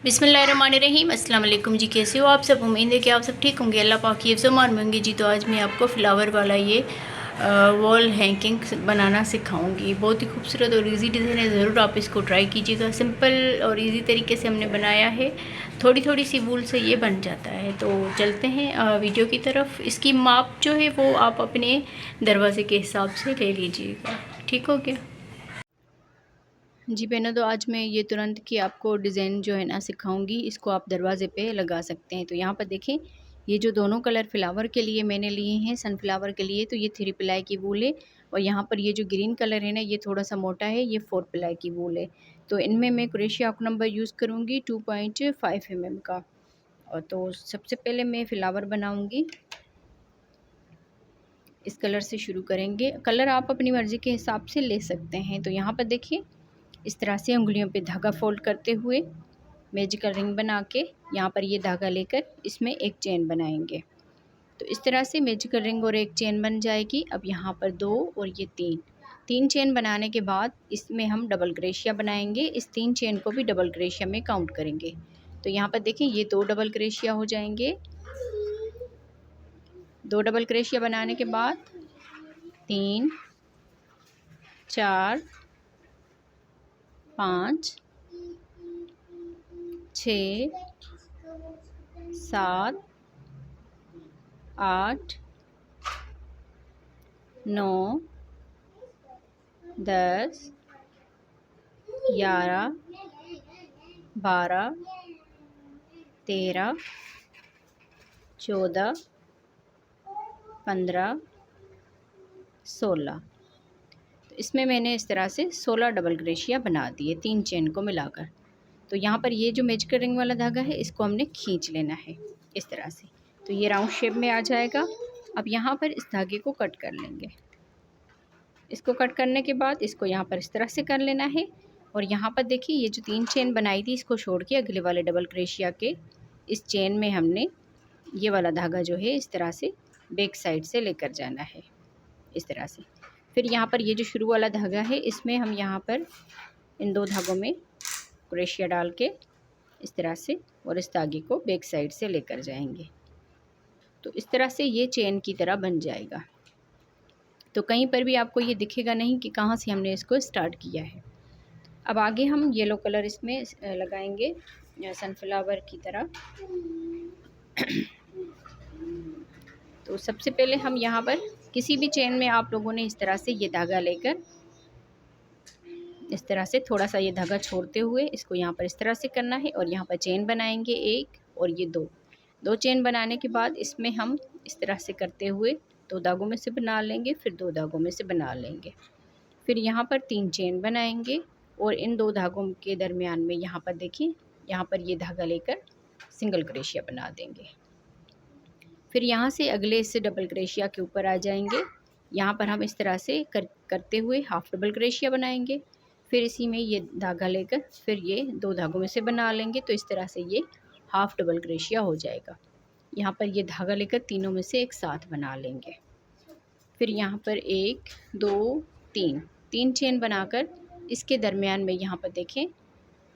बिस्मिल्लाहिर्रहमानिर्रहीम। अस्सलाम वालेकुम जी। कैसे हो आप सब? उम्मीद है कि आप सब ठीक होंगे। अल्लाह पाक की फ़रमान होंगे जी। तो आज मैं आपको फ्लावर वाला ये वॉल हैंगिंग बनाना सिखाऊंगी। बहुत ही खूबसूरत और इजी डिज़ाइन है, ज़रूर आप इसको ट्राई कीजिएगा। सिंपल और इजी तरीके से हमने बनाया है, थोड़ी थोड़ी सी वूल से ये बन जाता है। तो चलते हैं वीडियो की तरफ। इसकी माप जो है वो आप अपने दरवाज़े के हिसाब से ले लीजिएगा। ठीक हो गया जी बहनों। तो आज मैं ये तुरंत की आपको डिज़ाइन जो है ना सिखाऊंगी, इसको आप दरवाज़े पे लगा सकते हैं। तो यहाँ पर देखें, ये जो दोनों कलर फ्लावर के लिए मैंने लिए हैं, सनफ्लावर के लिए तो ये 3 प्लाई की वूल है, और यहाँ पर ये जो ग्रीन कलर है ना, ये थोड़ा सा मोटा है, ये 4 प्लाई की वूल है। तो इनमें मैं क्रोशिया हुक नंबर यूज़ करूँगी 2.5 mm का। और तो सबसे पहले मैं फ्लावर बनाऊँगी। इस कलर से शुरू करेंगे। कलर आप अपनी मर्ज़ी के हिसाब से ले सकते हैं। तो यहाँ पर देखिए, इस तरह से उंगलियों पे धागा फोल्ड करते हुए मैजिकल रिंग बना के यहाँ पर ये धागा लेकर इसमें एक चेन बनाएंगे। तो इस तरह से मैजिकल रिंग और एक चेन बन जाएगी। अब यहाँ पर 2 और ये 3 चेन बनाने के बाद इसमें हम डबल क्रोशिया बनाएंगे। इस 3 चेन को भी डबल क्रोशिया में काउंट करेंगे। तो यहाँ पर देखें, ये 2 डबल क्रोशिया हो जाएंगे। 2 डबल क्रोशिया बनाने के बाद 3, 4, 5, 6, 7, 8, 9, 10, 11, 12, 13, 14, 15, 16। तो इसमें मैंने इस तरह से 16 डबल क्रोशिया बना दिए 3 चेन को मिलाकर। तो यहाँ पर ये जो मैजिकल रिंग वाला धागा है, इसको हमने खींच लेना है इस तरह से। तो ये राउंड शेप में आ जाएगा। अब यहाँ पर इस धागे को कट कर लेंगे। इसको कट करने के बाद इसको यहाँ पर इस तरह से कर लेना है। और यहाँ पर देखिए, ये जो 3 चेन बनाई थी, इसको छोड़ के अगले वाले डबल क्रोशिया के इस चेन में हमने ये वाला धागा जो है इस तरह से बैक साइड से लेकर जाना है इस तरह से। फिर यहाँ पर ये जो शुरू वाला धागा है, इसमें हम यहाँ पर इन 2 धागों में क्रोशिया डाल के इस तरह से और इस धागे को बैक साइड से लेकर जाएंगे। तो इस तरह से ये चेन की तरह बन जाएगा। तो कहीं पर भी आपको ये दिखेगा नहीं कि कहाँ से हमने इसको स्टार्ट किया है। अब आगे हम येलो कलर इसमें लगाएंगे सनफ्लावर की तरह। तो सबसे पहले हम यहाँ पर किसी भी चेन में आप लोगों ने इस तरह से ये धागा लेकर इस तरह से थोड़ा सा ये धागा छोड़ते हुए इसको यहाँ पर इस तरह से करना है। और यहाँ पर चेन बनाएंगे 1 और ये 2 चेन बनाने के बाद इसमें हम इस तरह से करते हुए 2 धागों में से बना लेंगे, फिर 2 धागों में से बना लेंगे। फिर यहाँ पर 3 चेन बनाएंगे और इन 2 धागों के दरमियान में यहाँ पर देखिए, यहाँ पर ये धागा लेकर सिंगल क्रोशिया बना देंगे। फिर यहाँ से अगले इससे डबल क्रोशिया के ऊपर आ जाएंगे। यहाँ पर हम इस तरह से करते हुए हाफ डबल क्रोशिया बनाएंगे। फिर इसी में ये धागा लेकर फिर ये 2 धागों में से बना लेंगे। तो इस तरह से ये हाफ डबल क्रोशिया हो जाएगा। यहाँ पर ये धागा लेकर तीनों में से एक साथ बना लेंगे। फिर यहाँ पर 1, 2, 3 चेन बनाकर इसके दरमियान में यहाँ पर देखें,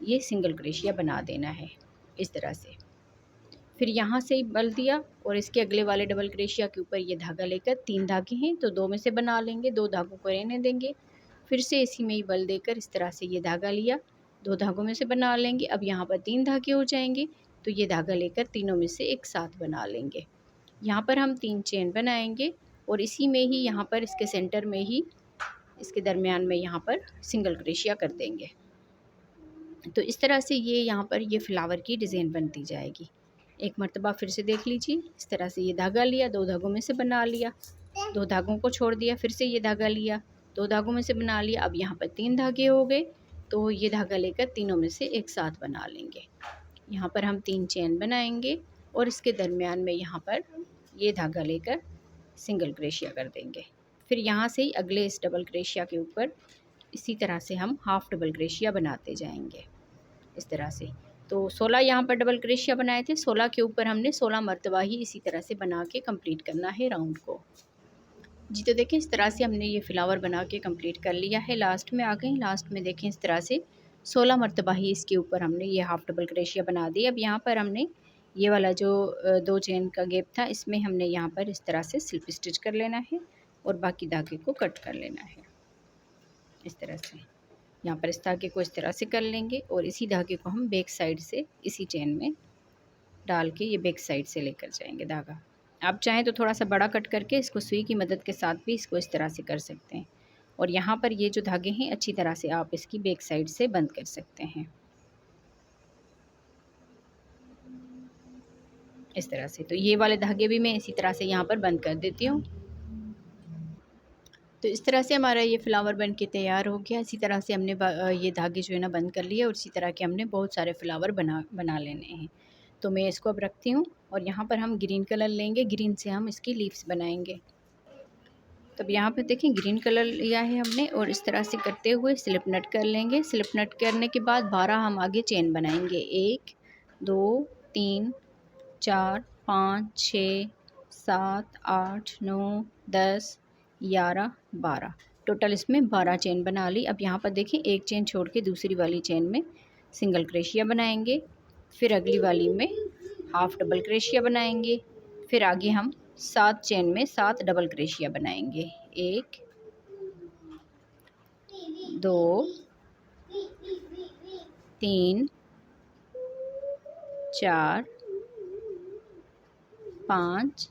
ये सिंगल क्रोशिया बना देना है इस तरह से। फिर यहाँ से बल दिया और इसके अगले वाले डबल क्रोशिया के ऊपर ये धागा लेकर 3 धागे हैं तो 2 में से बना लेंगे, 2 धागों को रहने देंगे। फिर से इसी में ही बल देकर इस तरह से ये धागा लिया, 2 धागों में से बना लेंगे। अब यहाँ पर 3 धागे हो जाएंगे तो ये धागा लेकर तीनों में से एक साथ बना लेंगे। यहाँ पर हम 3 चेन बनाएंगे और इसी में ही यहाँ पर इसके सेंटर में ही इसके दरमियान में यहाँ पर सिंगल क्रोशिया कर देंगे। तो इस तरह से ये यहाँ पर ये फ्लावर की डिज़ाइन बनती जाएगी। एक मर्तबा फिर से देख लीजिए। इस तरह से ये धागा लिया, 2 धागों में से बना लिया, 2 धागों को छोड़ दिया, फिर से ये धागा लिया, 2 धागों में से बना लिया। अब यहाँ पर 3 धागे हो गए तो ये धागा लेकर तीनों में से एक साथ बना लेंगे। यहाँ पर हम 3 चेन बनाएंगे और इसके दरमियान में यहाँ पर ये धागा लेकर सिंगल क्रोशिया कर देंगे। फिर यहाँ से ही अगले इस डबल क्रोशिया के ऊपर इसी तरह से हम हाफ डबल क्रोशिया बनाते जाएंगे इस तरह से। तो 16 यहाँ पर डबल क्रोशिया बनाए थे, 16 के ऊपर हमने 16 मरतबा ही इसी तरह से बना के कंप्लीट करना है राउंड को जी। तो देखें, इस तरह से हमने ये फ्लावर बना के कंप्लीट कर लिया है। लास्ट में आ गए, लास्ट में देखें इस तरह से 16 मरतबा ही इसके ऊपर हमने ये हाफ डबल क्रोशिया बना दी। अब यहाँ पर हमने ये वाला जो 2 चेन का गैप था, इसमें हमने यहाँ पर इस तरह से स्लिप स्टिच कर लेना है और बाकी धागे को कट कर लेना है। इस तरह से यहाँ पर इस धागे को इस तरह से कर लेंगे और इसी धागे को हम बैक साइड से इसी चेन में डाल के ये बैक साइड से लेकर जाएंगे धागा। आप चाहें तो थोड़ा सा बड़ा कट करके इसको सुई की मदद के साथ भी इसको इस तरह से कर सकते हैं। और यहाँ पर ये जो धागे हैं अच्छी तरह से आप इसकी बैक साइड से बंद कर सकते हैं इस तरह से। तो ये वाले धागे भी मैं इसी तरह से यहाँ पर बंद कर देती हूँ। तो इस तरह से हमारा ये फ्लावर बन के तैयार हो गया। इसी तरह से हमने ये धागे जो है ना बंद कर लिए और इसी तरह के हमने बहुत सारे फ्लावर बना लेने हैं। तो मैं इसको अब रखती हूँ और यहाँ पर हम ग्रीन कलर लेंगे, ग्रीन से हम इसकी लीव्स बनाएंगे। तब यहाँ पर देखें ग्रीन कलर लिया है हमने और इस तरह से करते हुए स्लिप नट कर लेंगे। स्लिप नट करने के बाद 12 हम आगे चेन बनाएंगे। 1 2 3 4 5 6 7 8 9 10 11 12 टोटल इसमें 12 चेन बना ली। अब यहाँ पर देखें एक चेन छोड़ के दूसरी वाली चेन में सिंगल क्रोशिया बनाएंगे, फिर अगली वाली में हाफ डबल क्रोशिया बनाएंगे, फिर आगे हम 7 चेन में 7 डबल क्रोशिया बनाएंगे। 1 2 3 4 5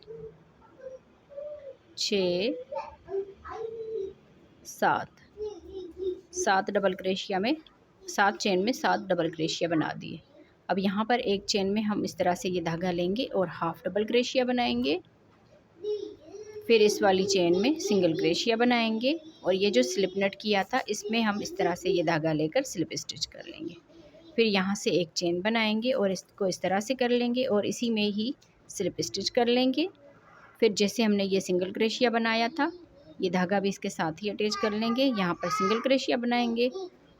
6 7 डबल क्रोशिया में 7 चेन में 7 डबल क्रोशिया बना दिए। अब यहाँ पर एक चेन में हम इस तरह से ये धागा लेंगे और हाफ डबल क्रोशिया बनाएंगे, फिर इस वाली चेन में सिंगल क्रोशिया बनाएंगे और ये जो स्लिप नट किया था इसमें हम इस तरह से ये धागा लेकर स्लिप स्टिच कर लेंगे। फिर यहाँ से एक चेन बनाएंगे और इसको इस तरह से कर लेंगे और इसी में ही स्लिप स्टिच कर लेंगे। फिर जैसे हमने ये सिंगल क्रोशिया बनाया था ये धागा भी इसके साथ ही अटैच कर लेंगे। यहाँ पर सिंगल क्रोशिया बनाएंगे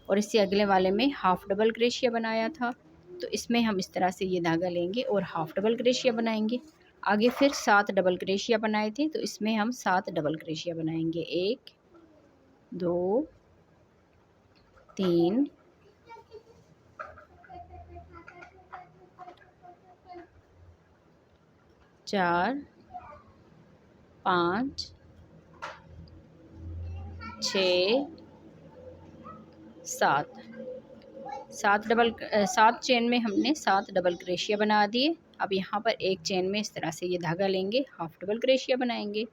और इससे अगले वाले में हाफ डबल क्रोशिया बनाया था तो इसमें हम इस तरह से ये धागा लेंगे और हाफ डबल क्रोशिया बनाएंगे। आगे फिर 7 डबल क्रोशिया बनाए थे तो इसमें हम 7 डबल क्रोशिया बनाएंगे। 1 2 3 4 5 6 7 चेन में हमने 7 डबल क्रोशिया बना दिए। अब यहाँ पर एक चेन में इस तरह से ये धागा लेंगे, हाफ डबल क्रोशिया बनाएंगे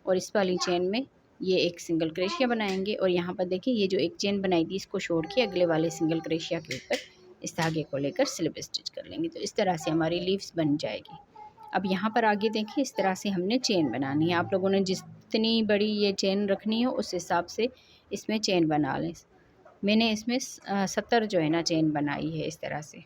और इस वाली चेन में ये एक सिंगल क्रोशिया बनाएंगे और यहाँ पर देखिए ये जो एक चेन बनाई थी इसको छोड़ के अगले वाले सिंगल क्रोशिया के ऊपर इस धागे को लेकर स्लिप स्टिच कर लेंगे। तो इस तरह से हमारी लीव्स बन जाएगी। अब यहाँ पर आगे देखिए इस तरह से हमने चेन बनानी है। आप लोगों ने जितनी बड़ी ये चेन रखनी हो उस हिसाब से इसमें चेन बना लें। मैंने इसमें 70 जो है ना चेन बनाई है इस तरह से।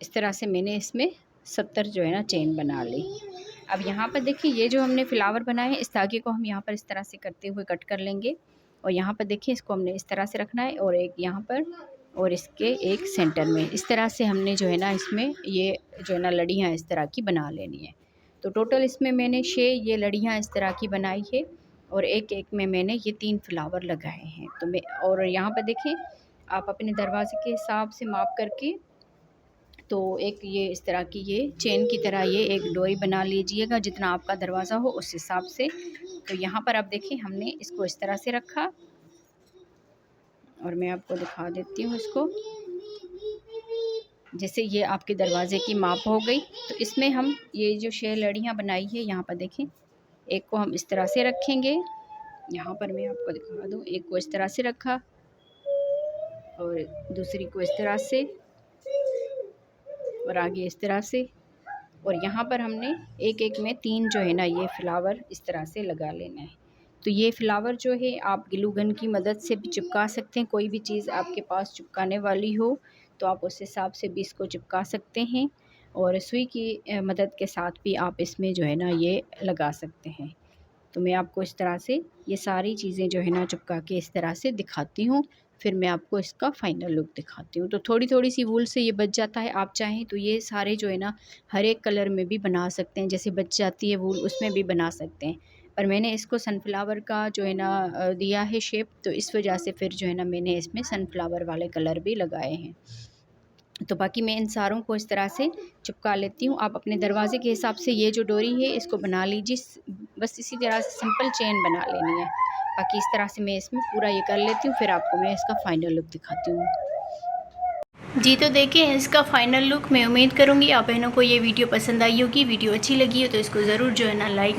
इस तरह से मैंने इसमें 70 जो है ना चेन बना ली। अब यहाँ पर देखिए ये जो हमने फ्लावर बनाए हैं इस धागे को हम यहाँ पर इस तरह से करते हुए कट कर लेंगे और यहाँ पर देखिए इसको हमने इस तरह से रखना है और एक यहाँ पर और इसके एक सेंटर में इस तरह से हमने जो है ना इसमें ये जो है ना लड़ियाँ इस तरह की बना लेनी है। तो टोटल इसमें मैंने 6 ये लड़ियाँ इस तरह की बनाई है और एक एक में मैंने ये 3 फ्लावर लगाए हैं। तो मैं और यहाँ पर देखिए आप अपने दरवाजे के हिसाब से माप करके तो एक ये इस तरह की ये चेन की तरह ये एक डोरी बना लीजिएगा जितना आपका दरवाज़ा हो उस हिसाब से। तो यहाँ पर आप देखिए हमने इसको इस तरह से रखा और मैं आपको दिखा देती हूँ इसको। जैसे ये आपके दरवाज़े की माप हो गई तो इसमें हम ये जो 6 लड़ियाँ बनाई है यहाँ पर देखें एक को हम इस तरह से रखेंगे। यहाँ पर मैं आपको दिखा दूँ, एक को इस तरह से रखा और दूसरी को इस तरह से और आगे इस तरह से। और यहाँ पर हमने एक एक में 3 जो है ना ये फ्लावर इस तरह से लगा लेना है। तो ये फ्लावर जो है आप ग्लू गन की मदद से भी चिपका सकते हैं, कोई भी चीज़ आपके पास चिपकाने वाली हो तो आप उस हिसाब से भी इसको चिपका सकते हैं। और सुई की मदद के साथ भी आप इसमें जो है ना ये लगा सकते हैं। तो मैं आपको इस तरह से ये सारी चीज़ें जो है ना चिपका के इस तरह से दिखाती हूँ, फिर मैं आपको इसका फ़ाइनल लुक दिखाती हूँ। तो थोड़ी-थोड़ी सी वूल से ये बच जाता है, आप चाहें तो ये सारे जो है ना हर एक कलर में भी बना सकते हैं, जैसे बच जाती है वूल उसमें भी बना सकते हैं। पर मैंने इसको सनफ्लावर का जो है ना दिया है शेप, तो इस वजह से फिर जो है ना मैंने इसमें सनफ्लावर वाले कलर भी लगाए हैं। तो बाकी मैं इन सारों को इस तरह से चिपका लेती हूँ। आप अपने दरवाज़े के हिसाब से ये जो डोरी है इसको बना लीजिए, बस इसी तरह से सिंपल चेन बना लेनी है। बाकी इस तरह से मैं इसमें पूरा ये कर लेती हूँ, फिर आपको मैं इसका फ़ाइनल लुक दिखाती हूँ। जी तो देखिए इसका फ़ाइनल लुक। मैं उम्मीद करूँगी आप बहनों को ये वीडियो पसंद आई होगी। वीडियो अच्छी लगी हो तो इसको ज़रूर जो है ना लाइक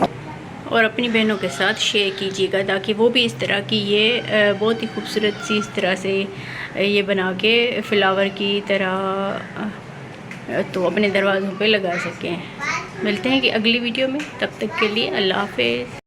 और अपनी बहनों के साथ शेयर कीजिएगा, ताकि वो भी इस तरह की ये बहुत ही खूबसूरत सी इस तरह से ये बना के फ्लावर की तरह तो अपने दरवाज़ों पे लगा सकें। मिलते हैं कि अगली वीडियो में, तब तक के लिए अल्लाह हाफ़िज़।